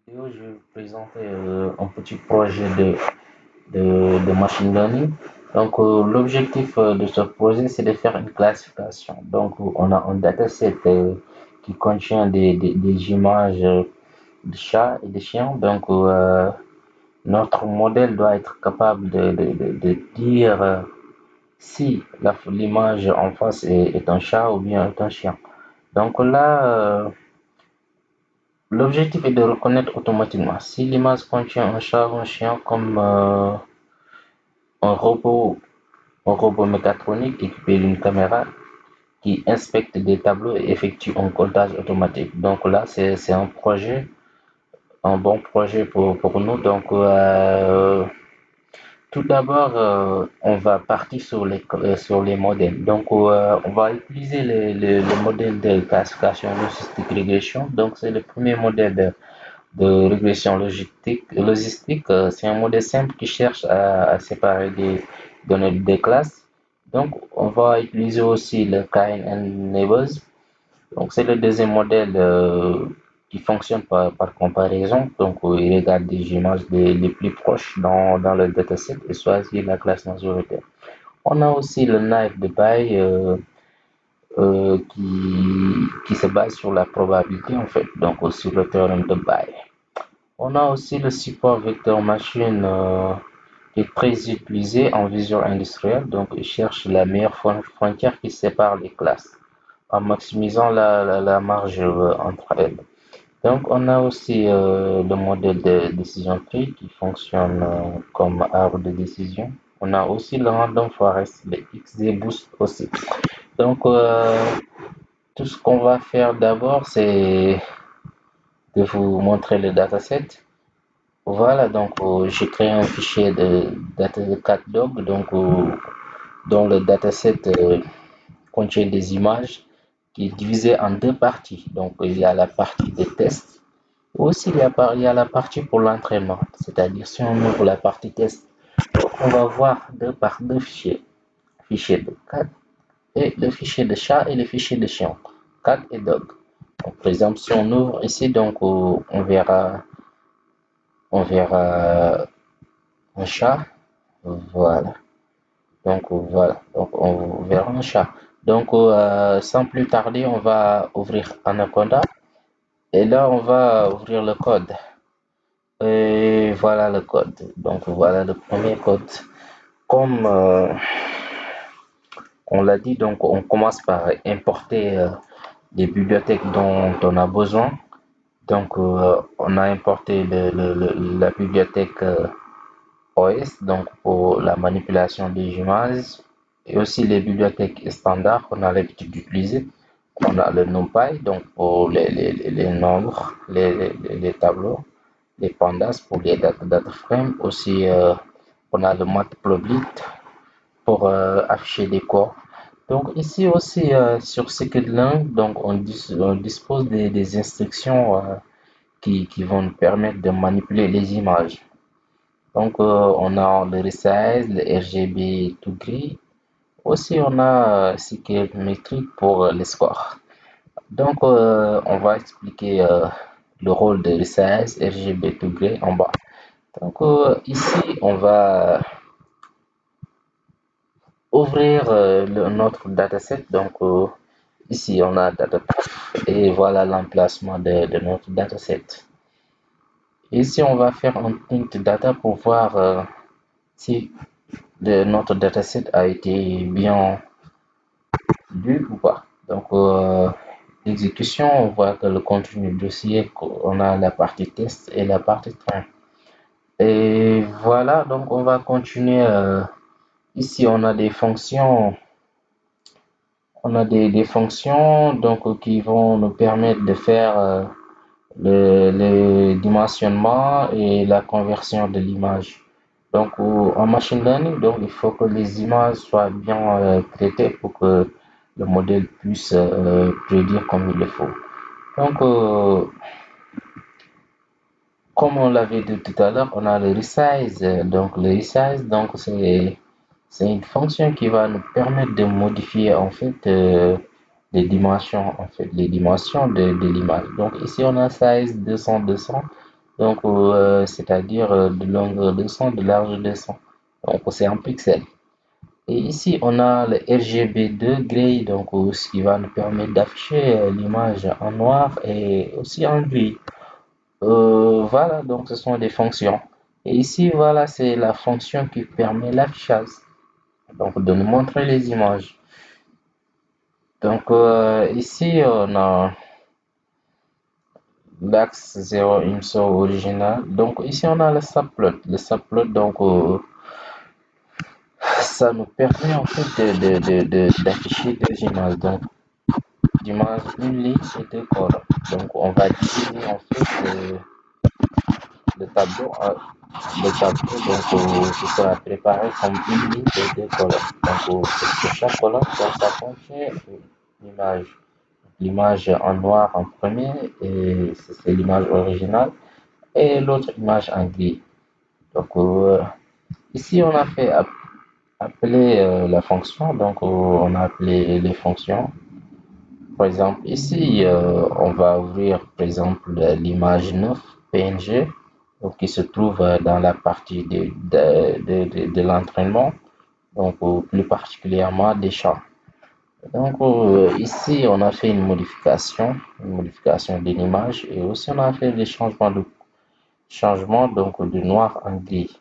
vidéo, je vais vous présenter un petit projet de machine learning. Donc, l'objectif de ce projet, c'est de faire une classification. Donc, on a un dataset qui contient des images de chats et de chiens. Donc, notre modèle doit être capable de dire si l'image en face est un chat ou bien est un chien. Donc là, l'objectif est de reconnaître automatiquement si l'image contient un chat ou un chien comme un robot, un robot mécatronique équipé d'une caméra qui inspecte des tableaux et effectue un codage automatique. Donc là, c'est un projet, un bon projet pour nous. Donc, tout d'abord, on va partir sur les modèles. Donc, on va utiliser le modèle de classification logistique régression. Donc, c'est le premier modèle de régression logistique. C'est un modèle simple qui cherche à séparer des données des classes. Donc, on va utiliser aussi le KNN Neighbors. Donc, c'est le deuxième modèle qui fonctionne par comparaison. Donc, il regarde des images les plus proches dans le dataset et choisit la classe majoritaire. On a aussi le naive de Bayes qui se base sur la probabilité, en fait, donc sur le théorème de Bayes. On a aussi le support vecteur machine qui est très utilisé en vision industrielle. Donc, il cherche la meilleure frontière qui sépare les classes en maximisant la marge entre elles. Donc, on a aussi le modèle de décision tree qui fonctionne comme arbre de décision. On a aussi le random forest, le XGBoost aussi. Donc, tout ce qu'on va faire d'abord, c'est de vous montrer le dataset. Voilà, donc j'ai créé un fichier de data de CatDog, donc dont le dataset contient des images qui est divisé en deux parties. Donc il y a la partie des tests, aussi il y a la partie pour l'entraînement. C'est-à-dire si on ouvre la partie test, on va voir deux fichiers, fichier de cat et le fichier de chat et le fichier de chien, cat et dog. Donc, par exemple, si on ouvre ici, donc on verra un chat. Voilà. Donc voilà. Donc on verra un chat. Donc sans plus tarder, on va ouvrir Anaconda. Et là, on va ouvrir le code. Et voilà le code. Donc voilà le premier code. Comme on l'a dit, donc on commence par importer les bibliothèques dont on a besoin. Donc on a importé la bibliothèque OS, donc pour la manipulation des images, et aussi les bibliothèques standards qu'on a l'habitude d'utiliser. On a le NumPy, donc pour les nombres, les tableaux, les pandas pour les data frames. Aussi, on a le matplotlib pour afficher des corps. Donc ici aussi sur scikit-learn, donc on dispose des instructions qui vont nous permettre de manipuler les images. Donc on a le resize, le RGB tout gris. Aussi on a scikit-metric pour les scores. Donc on va expliquer le rôle de resize, RGB tout gris en bas. Donc ici on va ouvrir notre dataset. Donc ici on a datapath et voilà l'emplacement de notre dataset. Ici on va faire un print data pour voir si notre dataset a été bien lu ou pas. Donc l'exécution, on voit que le contenu du dossier, on a la partie test et la partie train. Et voilà, donc on va continuer. Ici on a des fonctions. On a des fonctions donc qui vont nous permettre de faire le dimensionnement et la conversion de l'image. Donc en machine learning, donc il faut que les images soient bien traitées pour que le modèle puisse prédire comme il le faut. Donc comme on l'avait dit tout à l'heure, on a le resize. Donc le resize, donc c'est une fonction qui va nous permettre de modifier en fait les dimensions de l'image. Donc ici on a size 200 200. donc c'est-à-dire de longueur de son, de largeur de son. Donc c'est en pixels. Et ici, on a le RGB2 gray, donc ce qui va nous permettre d'afficher l'image en noir et aussi en gris. Voilà, donc ce sont des fonctions. Et ici, voilà, c'est la fonction qui permet l'affichage, donc de nous montrer les images. Donc ici, on a l'axe 0 IMSO original. Donc ici, on a le subplot. Le subplot, donc ça nous permet en fait d'afficher deux images. Donc d'image une ligne et deux colonnes. Donc on va diviser en fait le tableau. Donc ce sera préparé comme une ligne et deux colonnes. Donc sur chaque colonne, donc, ça contient une image. L'image en noir en premier, et c'est l'image originale, et l'autre image en gris. Donc ici on a fait appeler la fonction, donc on a appelé les fonctions. Par exemple, ici on va ouvrir par exemple l'image 9 PNG, donc, qui se trouve dans la partie de l'entraînement, donc plus particulièrement des champs. Donc ici, on a fait une modification de l'image, et aussi on a fait des changements donc de noir en gris.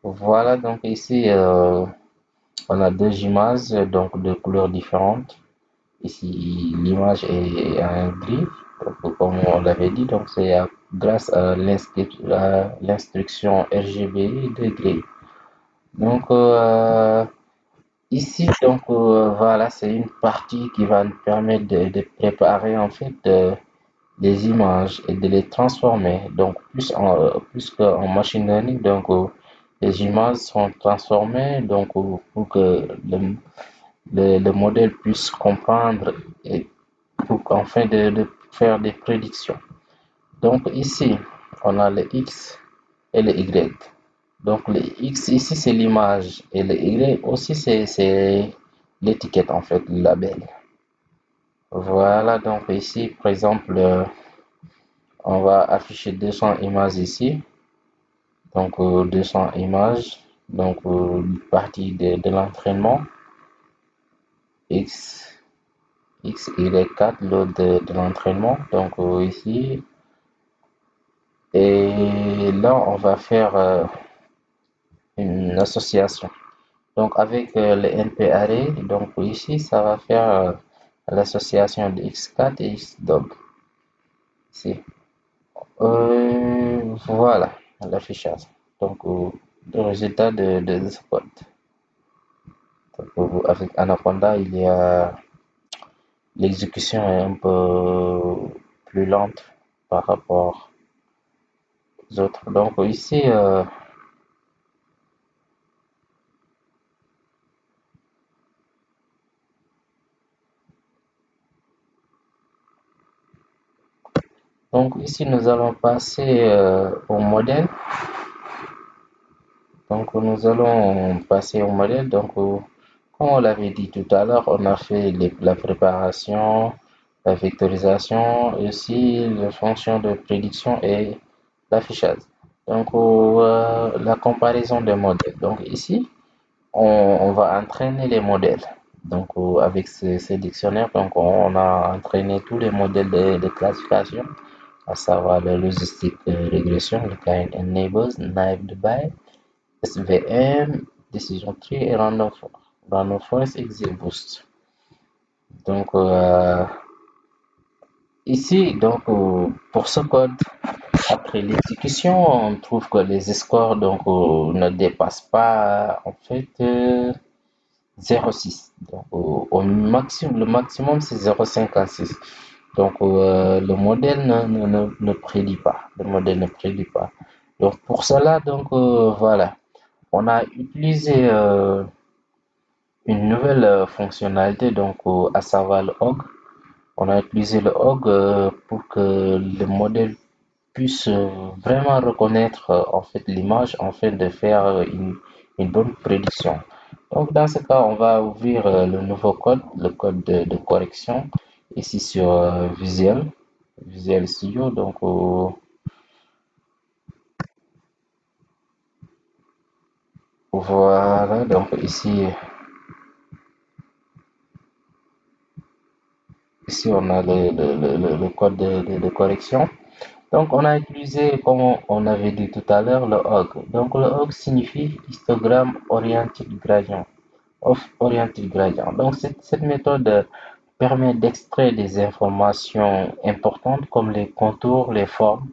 Voilà, donc ici on a deux images donc de couleurs différentes. Ici l'image est en gris, donc, comme on l'avait dit, donc c'est grâce à l'instruction RGB de gris. Donc ici, donc voilà, c'est une partie qui va nous permettre de préparer en fait des images et de les transformer. Donc plus qu'en machine learning, donc les images sont transformées donc pour que le modèle puisse comprendre et pour enfin de faire des prédictions. Donc ici, on a le X et le Y. Donc le X ici c'est l'image et le Y aussi c'est l'étiquette en fait, le label. Voilà, donc ici par exemple on va afficher 200 images ici. Donc 200 images, donc partie de l'entraînement X, X, Y4, l'autre de l'entraînement. Donc ici, et là on va faire une association. Donc avec le NP array, donc ici ça va faire l'association de X4 et Xdog. Ici. Voilà l'affichage. Donc le résultat de ce code. Donc, avec Anaconda, il y a l'exécution est un peu plus lente par rapport aux autres. Donc ici, nous allons passer au modèle. Donc nous allons passer au modèle. Donc comme on l'avait dit tout à l'heure, on a fait la préparation, la vectorisation, et aussi les fonctions de prédiction et l'affichage. Donc la comparaison des modèles. Donc ici, on va entraîner les modèles. Donc, avec ces dictionnaires, donc on a entraîné tous les modèles de classification, à savoir le logistic régression, le kind and neighbors, naive by, SVM, decision tree et random forest XGBoost. Donc, ici, donc, pour ce code, après l'exécution, on trouve que les scores donc, ne dépassent pas en fait 0,6. Donc, au maximum, le maximum, c'est 0,56. Donc, le modèle ne prédit pas. Le modèle ne prédit pas. Donc, pour cela, donc, voilà. On a utilisé une nouvelle fonctionnalité, donc, à savoir le HOG. On a utilisé le HOG pour que le modèle puisse vraiment reconnaître en fait l'image afin de faire une bonne prédiction. Donc dans ce cas, on va ouvrir le nouveau code, le code de correction, ici sur Visual Studio. Donc Voilà, donc ici on a le code de correction. Donc on a utilisé, comme on avait dit tout à l'heure, le HOG. Donc le HOG signifie histogram oriented gradient. Of oriented gradient. Donc cette méthode permet d'extraire des informations importantes comme les contours, les formes,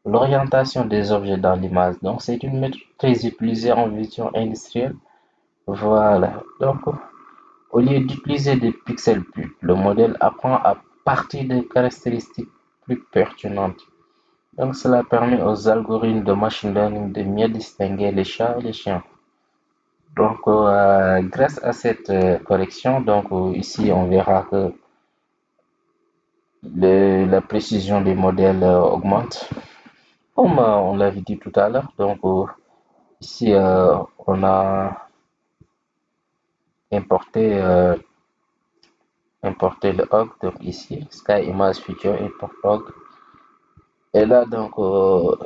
l'orientation des objets dans l'image. Donc c'est une méthode très utilisée en vision industrielle. Voilà. Donc au lieu d'utiliser des pixels purs, le modèle apprend à partir de caractéristiques plus pertinentes. Donc cela permet aux algorithmes de machine learning de mieux distinguer les chats et les chiens. Donc grâce à cette correction, donc ici on verra que la précision des modèles augmente, comme on l'avait dit tout à l'heure. Donc ici on a importé importer le HOG, donc ici, Sky Image Feature Import HOG. Et là, donc,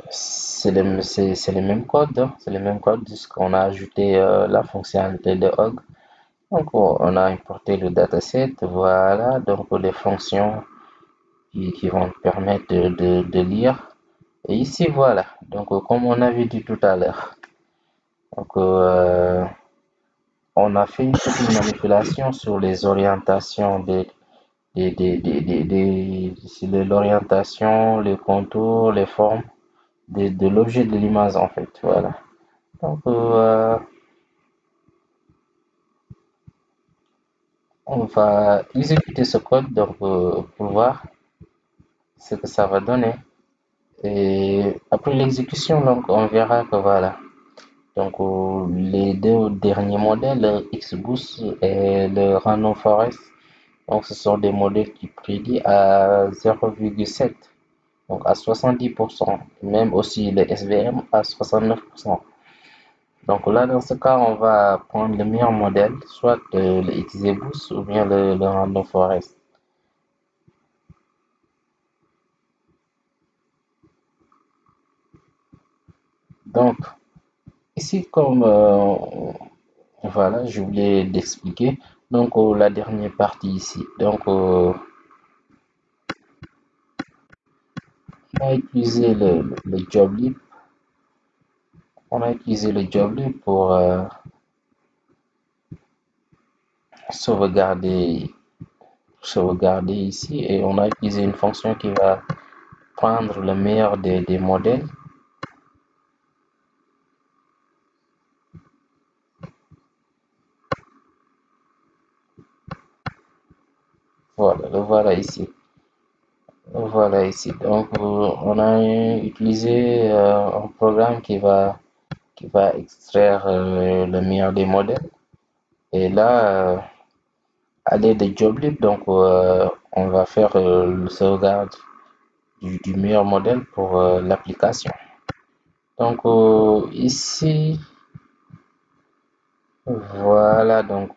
c'est le même code, hein, c'est le même code, juste qu'on a ajouté la fonctionnalité de HOG. Donc, on a importé le dataset, voilà, donc les fonctions qui vont permettre de lire. Et ici, voilà, donc, comme on avait dit tout à l'heure, donc, on a fait une petite manipulation sur les orientations c'est l'orientation, les contours, les formes de l'objet de l'image en fait. Voilà. Donc on va exécuter ce code donc, pour voir ce que ça va donner. Et après l'exécution, donc on verra que voilà. Donc les deux derniers modèles, le XBoost et le Random Forest, donc ce sont des modèles qui prédisent à 0,7. Donc à 70%, même aussi le SVM à 69%. Donc là, dans ce cas, on va prendre le meilleur modèle, soit le XGBoost ou bien le Random Forest. Donc, ici, comme voilà, je voulais d'expliquer. Donc, la dernière partie ici. Donc, on a utilisé le job On a utilisé le job pour sauvegarder, sauvegarder ici et on a utilisé une fonction qui va prendre le meilleur des modèles. Voilà, le voilà ici. Voilà ici. Donc, on a utilisé un programme qui va extraire le meilleur des modèles. Et là, à l'aide de Joblib, donc, on va faire le sauvegarde du meilleur modèle pour l'application. Donc, ici, voilà donc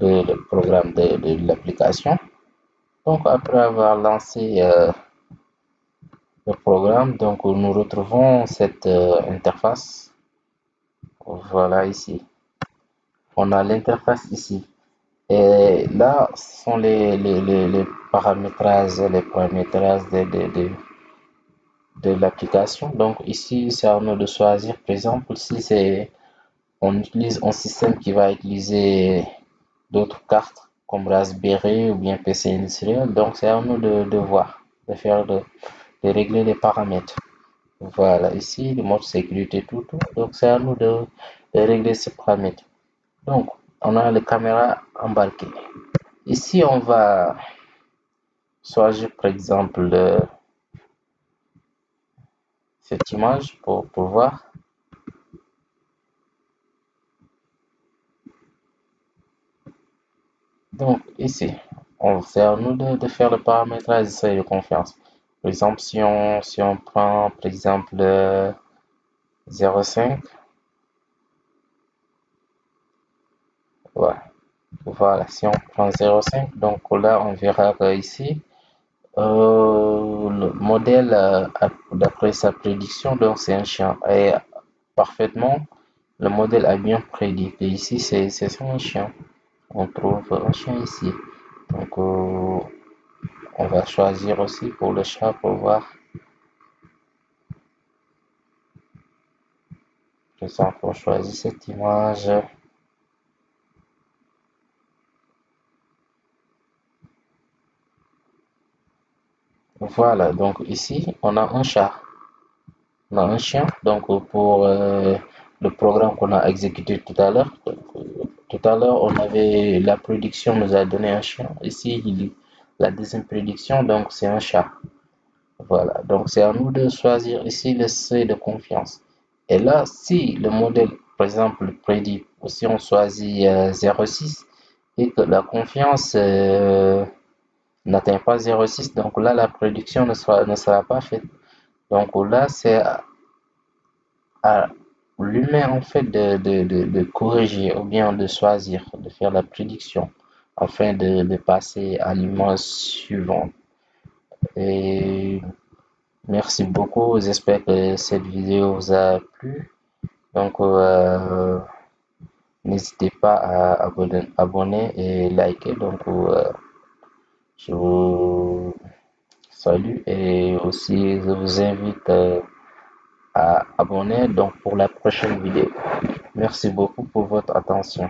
le programme de l'application. Donc, après avoir lancé le programme, donc nous retrouvons cette interface. Voilà ici. On a l'interface ici. Et là, ce sont les paramétrages de l'application. Donc ici, c'est à nous de choisir. Par exemple, si c'est on utilise un système qui va utiliser d'autres cartes comme Raspberry ou bien PC industriel, donc c'est à nous de voir, de faire de régler les paramètres. Voilà, ici, le mode sécurité, tout. Donc, c'est à nous de régler ces paramètres. Donc, on a les caméras embarquées. Ici, on va choisir, par exemple, cette image pour voir. Donc, ici, c'est à nous de faire le paramétrage de seuil de confiance. Par exemple, si on prend, par exemple, 0,5, voilà. Voilà, si on prend 0,5, donc là, on verra que ici, le modèle, d'après sa prédiction, donc c'est un chien. Et parfaitement, le modèle a bien prédit. Et ici, c'est un chien. On trouve un chien ici. Donc, on va choisir aussi pour le chat pour voir. Exemple, on choisit cette image. Voilà, donc ici, on a un chat. On a un chien. Donc, pour le programme qu'on a exécuté tout à l'heure, on avait la prédiction nous a donné un chien. Ici, la deuxième prédiction, donc c'est un chat. Voilà, donc c'est à nous de choisir ici le seuil de confiance. Et là, si le modèle, par exemple, prédit, si on choisit 0,6 et que la confiance n'atteint pas 0,6, donc là, la prédiction ne sera pas faite. Donc là, c'est à l'humain en fait de corriger ou bien de choisir, de faire la prédiction afin de passer à l'image suivante. Et merci beaucoup, j'espère que cette vidéo vous a plu. Donc, n'hésitez pas à abonner et liker. Donc, je vous salue et aussi je vous invite à abonner donc pour la prochaine vidéo. Merci beaucoup pour votre attention.